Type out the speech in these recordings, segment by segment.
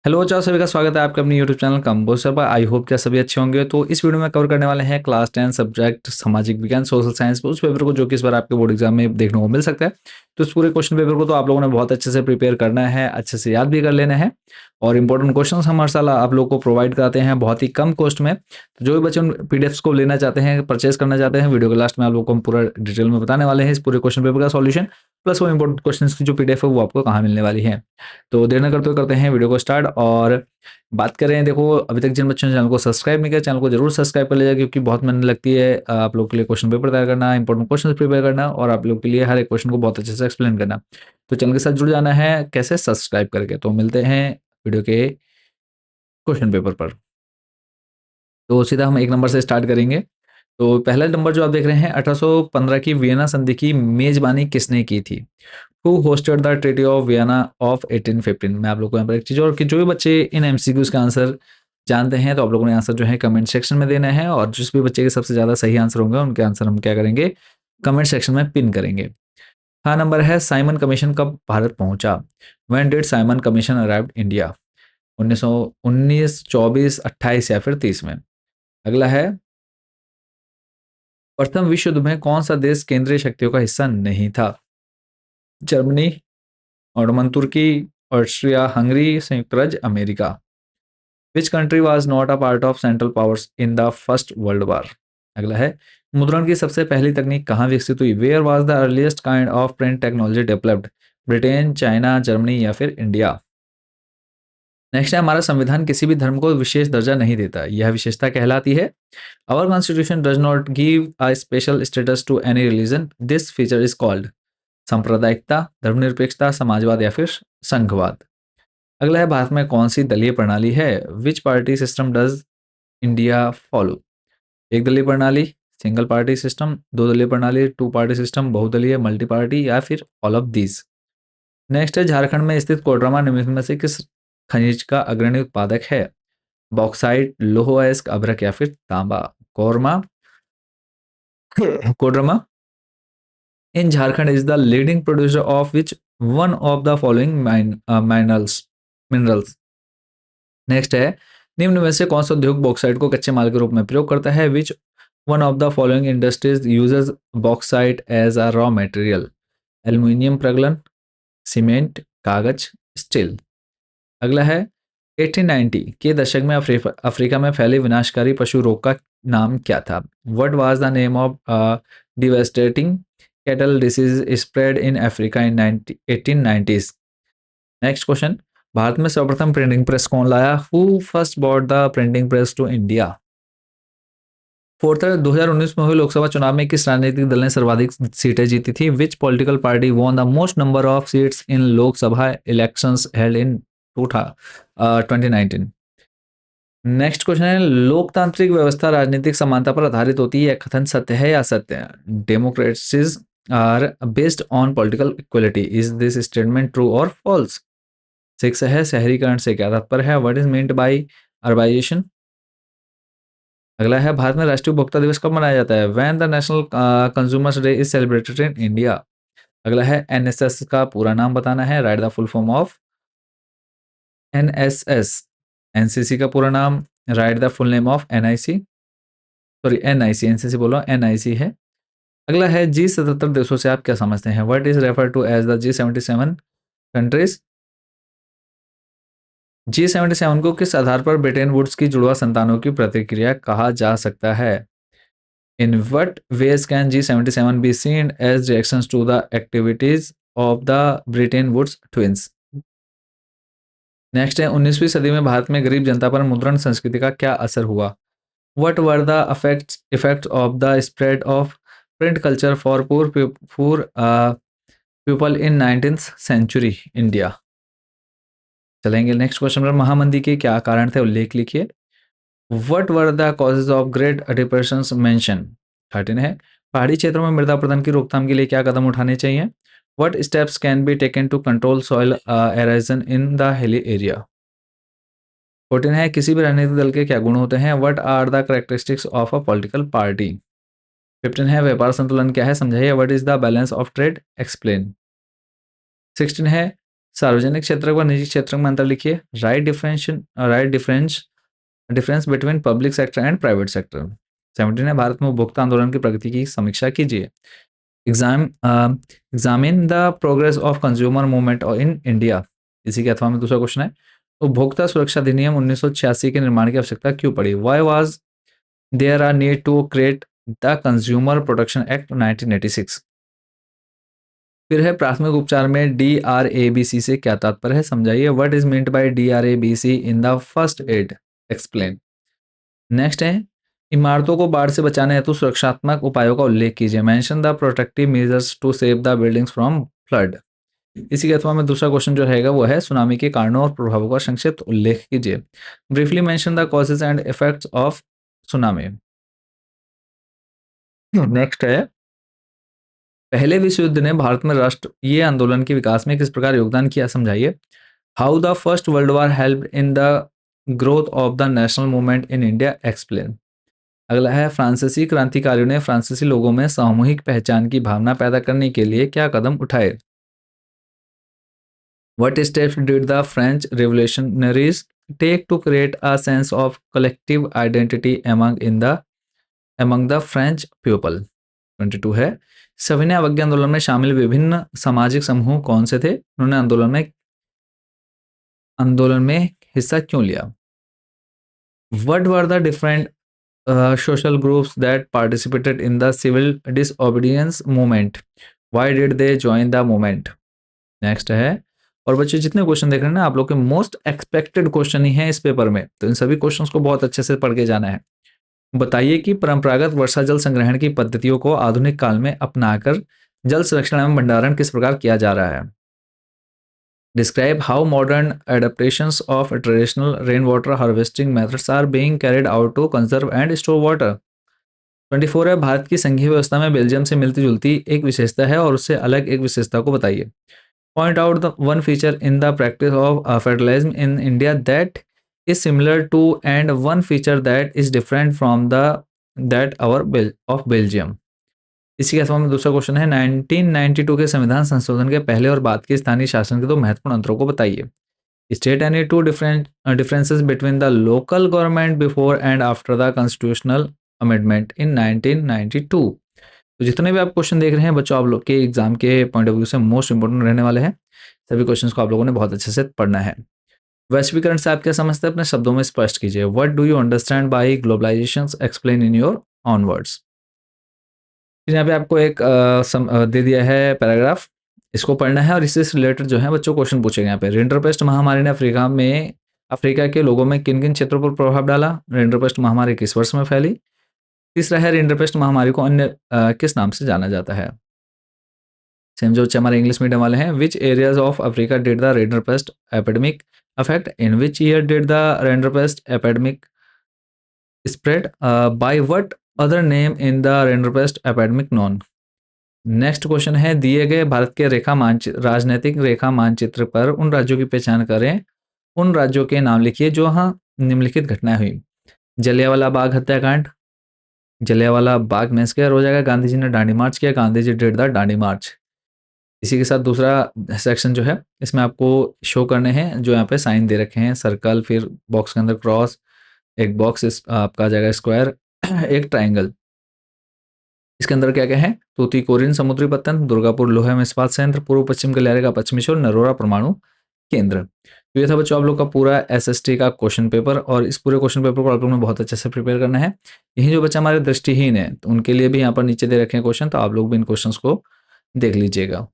Hello चार सभी का स्वागत है आपके अपने यूट्यूब चैनल कंपोस्टर पर। आई होप क्या सभी अच्छे होंगे। तो इस वीडियो में कवर करने वाले हैं क्लास 10 सब्जेक्ट सामाजिक विज्ञान सोशल साइंस उस पेपर को जो कि इस बार आपके बोर्ड एग्जाम में देखने को मिल सकता है। तो इस पूरे क्वेश्चन पेपर को तो आप लोगों ने बहुत अच्छे से प्रिपेयर करना है, अच्छे से याद भी कर लेना है। और इंपॉर्टेंट क्वेश्चन हम हर साल आप लोग को प्रोवाइड कराते हैं बहुत ही कम कॉस्ट में। तो जो भी बच्चे उन पीडीएफ्स को लेना चाहते हैं, परचेज करना चाहते हैं, वीडियो के लास्ट में आप लोग को हम पूरा डिटेल में बताने वाले हैं इस पूरे क्वेश्चन पेपर का सॉल्यूशन प्लस वो इंपॉर्टेंट क्वेश्चन की जो पीडीएफ है वो आपको कहाँ मिलने वाली है। तो देर न करते हैं वीडियो को स्टार्ट। और बात करें, देखो अभी तक जिन बच्चों ने चैनल को सब्सक्राइब नहीं किया, चैनल को जरूर सब्सक्राइब कर लीजिएगा क्योंकि बहुत मेहनत लगती है आप लोग के लिए क्वेश्चन पेपर तैयार करना, इंपॉर्टेंट क्वेश्चन प्रिपेयर करना और आप लोग के लिए हर एक क्वेश्चन को बहुत अच्छे से एक्सप्लेन करना। तो चैनल के साथ जुड़ जाना है, कैसे सब्सक्राइब करके। तो मिलते हैं वीडियो के क्वेश्चन पेपर पर। तो सीधा हम एक नंबर से स्टार्ट करेंगे। तो पहला नंबर जो आप देख रहे हैं, 1815 की वियना संधि की मेजबानी किसने की थी? Who hosted the treaty of Vienna of 1815? मैं आप लोग को यहाँ पर एक चीज और कि जो भी बच्चे इन एमसीक्यूज का आंसर जानते हैं तो आप लोगों ने आंसर जो है कमेंट सेक्शन में देना है और जिस भी बच्चे के सबसे ज्यादा सही आंसर होंगे उनके आंसर हम क्या करेंगे, कमेंट सेक्शन में पिन करेंगे। हाँ नंबर है, साइमन कमीशन कब भारत पहुंचा? When did Simon commission arrived India? 1919, 24, 28 या फिर 30 में? अगला है, प्रथम विश्व युद्ध में कौन सा देश केंद्रीय शक्तियों का हिस्सा नहीं था? जर्मनी, ओटोमन तुर्की, ऑस्ट्रिया हंगरी, संयुक्त राज्य America? Which country was not a part of central powers in the first world war? अगला है, मुद्रण की सबसे पहली तकनीक कहाँ विकसित हुई? Where was the earliest kind of print technology developed? Britain, China, Germany या फिर इंडिया? नेक्स्ट है, हमारा संविधान किसी भी धर्म को विशेष दर्जा नहीं देता, यह विशेषता कहलाती है? Our constitution does not give a special status to any religion, this feature is called? सांप्रदायिकता, धर्मनिरपेक्षता, समाजवाद या फिर संघवाद? अगला है, भारत में कौन सी दलीय प्रणाली है? विच party system does India follow? एक दलीय प्रणाली, सिंगल पार्टी सिस्टम, दो दलीय प्रणाली, टू पार्टी सिस्टम, बहुदलीय, मल्टी पार्टी या फिर ऑल ऑफ दीज? नेक्स्ट है, झारखंड में स्थित कोडरमा निम्न में से किस खनिज का अग्रणी उत्पादक है? बॉक्साइट, लोह अयस्क, अभ्रक या फिर तांबा? कोरमा Koderma in Jharkhand is the leading producer of which one of the following minerals? Next है, निम्न में से कौन सा उद्योग बॉक्साइट को कच्चे माल के रूप में प्रयोग करता है? Which one of the following industries uses bauxite as a raw material? Aluminium प्रगलन, सीमेंट, कागज, स्टील? अगला है, 1890 के दशक में अफ्रीका में फैले विनाशकारी पशु रोग का नाम क्या था? What was the name of devastating cattle disease spread in Africa in 1890s? Next question, Bharat में सर्वप्रथम प्रिंटिंग प्रेस कौन लाया? Who first brought the printing press to India? Fourth है, 2019 में हुए लोकसभा चुनाव में किस राजनीतिक दल ने सर्वाधिक सीटें जीती थी? विच political party won the most number of seats in Lok Sabha elections held in 2019? Next question है, लोकतांत्रिक व्यवस्था राजनीतिक समानता पर आधारित होती है, यह कथन सत्य है या असत्य? Democracies are based on political equality, is this statement true और फॉल्स? सिक्स है, शहरीकरण से क्या तात्पर्य है? What is meant by urbanisation? अगला है, भारत में राष्ट्रीय उपभोक्ता दिवस कब मनाया जाता है? When the national consumers day is celebrated in India? अगला है, एनएसएस का पूरा नाम बताना है, right the full form of NSS. NCC का पूरा नाम, right the full name of NIC, sorry NIC, NCC बोलो एनआईसी है। अगला है, जी 77 देशों से आप क्या समझते हैं? What is refer to as the G 77 countries? G 77 को किस आधार पर ब्रिटेन वुड्स की जुड़वा संतानों की प्रतिक्रिया कहा जा सकता है? In what ways can G 77 be seen as reactions to the activities of the Bretton Woods twins? Next है, 19वीं सदी में भारत में गरीब जनता पर मुद्रण संस्कृति का क्या असर हुआ? What were the effects of the spread of print culture for people in 19th century India? चलेंगे नेक्स्ट क्वेश्चन पर, महामंदी के क्या कारण थे, उल्लेख लिखिए। What were the causes of Great Depression mentioned? 13 है, पहाड़ी क्षेत्रों में मृदा अपरदन की रोकथाम के लिए क्या कदम उठाने चाहिए? What steps can be taken to control soil erosion in the hilly area? 14 है, किसी भी राजनीतिक दल के क्या गुण होते हैं? What are the characteristics of a political party? 15 है, व्यापार संतुलन क्या है, समझाइए। What is the balance of trade, explain. 16 है, सार्वजनिक क्षेत्र व निजी क्षेत्र में अंतर लिखिए। Right difference between public sector and private sector. 17 है, भारत में उपभोक्ता आंदोलन की प्रगति की समीक्षा कीजिए। Examine the progress of consumer movement in India. इसी के अथवा में दूसरा क्वेश्चन है, उपभोक्ता सुरक्षा अधिनियम 1986 के निर्माण की आवश्यकता क्यों पड़ी? Why was there are need to create the consumer protection act 1986। फिर है, प्राथमिक उपचार में DRABC से क्या तात्पर्य है, समझाइए। What is meant by DRABC in the first aid, explain. Next है, इमारतों को बाढ़ से बचाने हेतु सुरक्षात्मक उपायों का उल्लेख कीजिए। Mention the protective measures to save the buildings from flood. इसी के अथवा में दूसरा क्वेश्चन जो रहेगा वो है, सुनामी के कारणों और प्रभावों का संक्षिप्त उल्लेख कीजिए। Briefly mention the causes and effects of tsunami. Next है, पहले विश्व युद्ध ने भारत में राष्ट्रीय आंदोलन के विकास में किस प्रकार योगदान किया, समझाइए। How the first world war help in the growth of the national movement in India, explain. अगला है, फ्रांसीसी क्रांतिकारियों ने फ्रांसीसी लोगों में सामूहिक पहचान की भावना पैदा करने के लिए क्या कदम उठाए? What steps did the French revolutionaries take to create a sense of collective identity among the French people? 22 है, सविनय अवज्ञा आंदोलन में शामिल विभिन्न सामाजिक समूह कौन से थे? उन्होंने आंदोलन में हिस्सा क्यों लिया? What were the different social groups that participated in the civil disobedience movement? Why did they join the movement? Next है, और बच्चे जितने क्वेश्चन देख रहे हैं ना, आप लोग के मोस्ट एक्सपेक्टेड क्वेश्चन ही हैं इस पेपर में, तो इन सभी क्वेश्चंस को बहुत अच्छे से पढ़ के जाना है। बताइए कि परंपरागत वर्षा जल संग्रहण की पद्धतियों को आधुनिक काल में अपनाकर जल संरक्षण एवं भंडारण किस प्रकार किया जा रहा है? Describe how modern adaptations of traditional rain water harvesting methods are being carried out to conserve and store water. 24 है, भारत की संघीय व्यवस्था में बेल्जियम से मिलती जुलती एक विशेषता है और उससे अलग एक विशेषता को बताइए। Point out the one feature in the practice of federalism in India that is similar to and one feature that is different from that of Belgium. इसी के अथवा में दूसरा क्वेश्चन है, 1992 के संविधान संशोधन के पहले और बाद के स्थानीय शासन के दो महत्वपूर्ण अंतरों को बताइए। State any two differences between the local government before and after the constitutional amendment in 1992. तो जितने भी आप क्वेश्चन देख रहे हैं बच्चों, आप लोग के एग्जाम के पॉइंट ऑफ व्यू से मोस्ट इंपोर्टेंट रहने वाले हैं। सभी क्वेश्चंस को आप लोगों ने बहुत अच्छे से पढ़ना है। वैश्वीकरण से आप क्या समझते हैं, अपने शब्दों में स्पष्ट कीजिए। What do you understand by globalisation, explain in your own words. यहाँ पे आपको एक दे दिया है पैराग्राफ, इसको पढ़ना है और इससे रिलेटेड जो है बच्चों क्वेश्चन पूछेंगे। यहाँ पे रिंडरपेस्ट महामारी ने अफ्रीका के लोगों में किन किन क्षेत्रों पर प्रभाव डाला? रिंडरपेस्ट महामारी किस वर्ष में फैली? तीसरा है, रिंडरपेस्ट महामारी को अन्य किस नाम से जाना जाता है? सेम जो हमारे इंग्लिश मीडियम वाले हैं, विच areas of Africa did the rinderpest epidemic affect? In which year did the rinderpest epidemic spread? By what other name in the rinderpest epidemic known? Next question है, दिए गए भारत के राजनीतिक रेखा मानचित्र पर उन राज्यों की पहचान करें, उन राज्यों के नाम लिखिए जो हाँ निम्नलिखित घटनाएं हुई। जलियांवाला बाग हत्याकांड, जलियांवाला बाग में हो जाएगा। गांधी जी ने डांडी मार्च किया, गांधी जी डिड द डांडी मार्च। इसी के साथ दूसरा सेक्शन जो है इसमें आपको शो करने हैं, जो यहाँ पे साइन दे रखे हैं, सर्कल, फिर बॉक्स के अंदर क्रॉस, एक बॉक्स आपका आ जाएगा स्क्वायर, एक ट्राइंगल। इसके अंदर क्या क्या है? तूतीकोरिन समुद्री पत्तन, दुर्गापुर लोहे में इस्पात संयंत्र, पूर्व पश्चिम गलियारे का पश्चिमी छोर, नरोरा परमाणु केंद्र। तो ये था बच्चों आप लोग का पूरा SST का क्वेश्चन पेपर, और इस पूरे क्वेश्चन पेपर को आप लोग ने बहुत अच्छे से प्रिपेयर करना है। यही जो बच्चा हमारे दृष्टिहीन है तो उनके लिए भी यहाँ पर नीचे दे रखे हैं क्वेश्चन, तो आप लोग भी इन क्वेश्चन को देख लीजिएगा।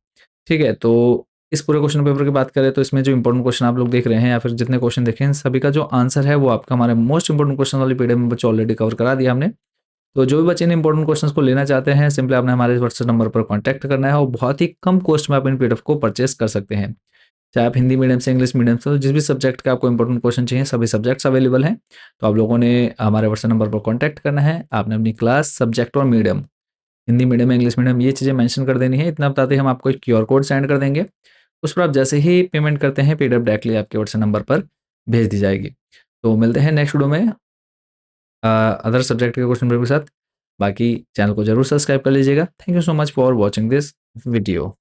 ठीक है, तो इस पूरे क्वेश्चन पेपर की बात करें तो इसमें जो इंपॉर्टेंट क्वेश्चन आप लोग देख रहे हैं या फिर जितने क्वेश्चन देखे हैं, सभी का जो आंसर है वो आपका हमारे मोस्ट इंपॉर्टेंट क्वेश्चन वाली पीडीएफ में बच्चों ऑलरेडी कवर करा दिया हमने। तो जो भी बच्चे इन इंपॉर्टेंट क्वेश्चंस को लेना चाहते हैं, सिंपली आपने हमारे व्हाट्सएप नंबर पर कॉन्टैक्ट करना है और बहुत ही कम कॉस्ट में आप इन पीडीएफ को परचेस कर सकते हैं। चाहे आप हिंदी मीडियम से, इंग्लिश मीडियम से, जिस भी सब्जेक्ट का आपको इंपॉर्टेंट क्वेश्चन चाहिए, सभी सब्जेक्ट्स अवेलेबल हैं। तो आप लोगों ने हमारे व्हाट्सएप नंबर पर कॉन्टैक्ट करना है, आपने अपनी क्लास, सब्जेक्ट और medium, Hindi medium, English medium, ये चीज़ें मेंशन कर देनी है। इतना बताते ही हम आपको एक QR कोड सेंड कर देंगे, उस पर आप जैसे ही पेमेंट करते हैं पीडीएफ डायरेक्टली आपके व्हाट्सएप नंबर पर भेज दी जाएगी। तो मिलते हैं नेक्स्ट वीडियो में अदर सब्जेक्ट के क्वेश्चन पेपर के साथ। बाकी चैनल को जरूर सब्सक्राइब कर लीजिएगा। Thank you so much for watching this video.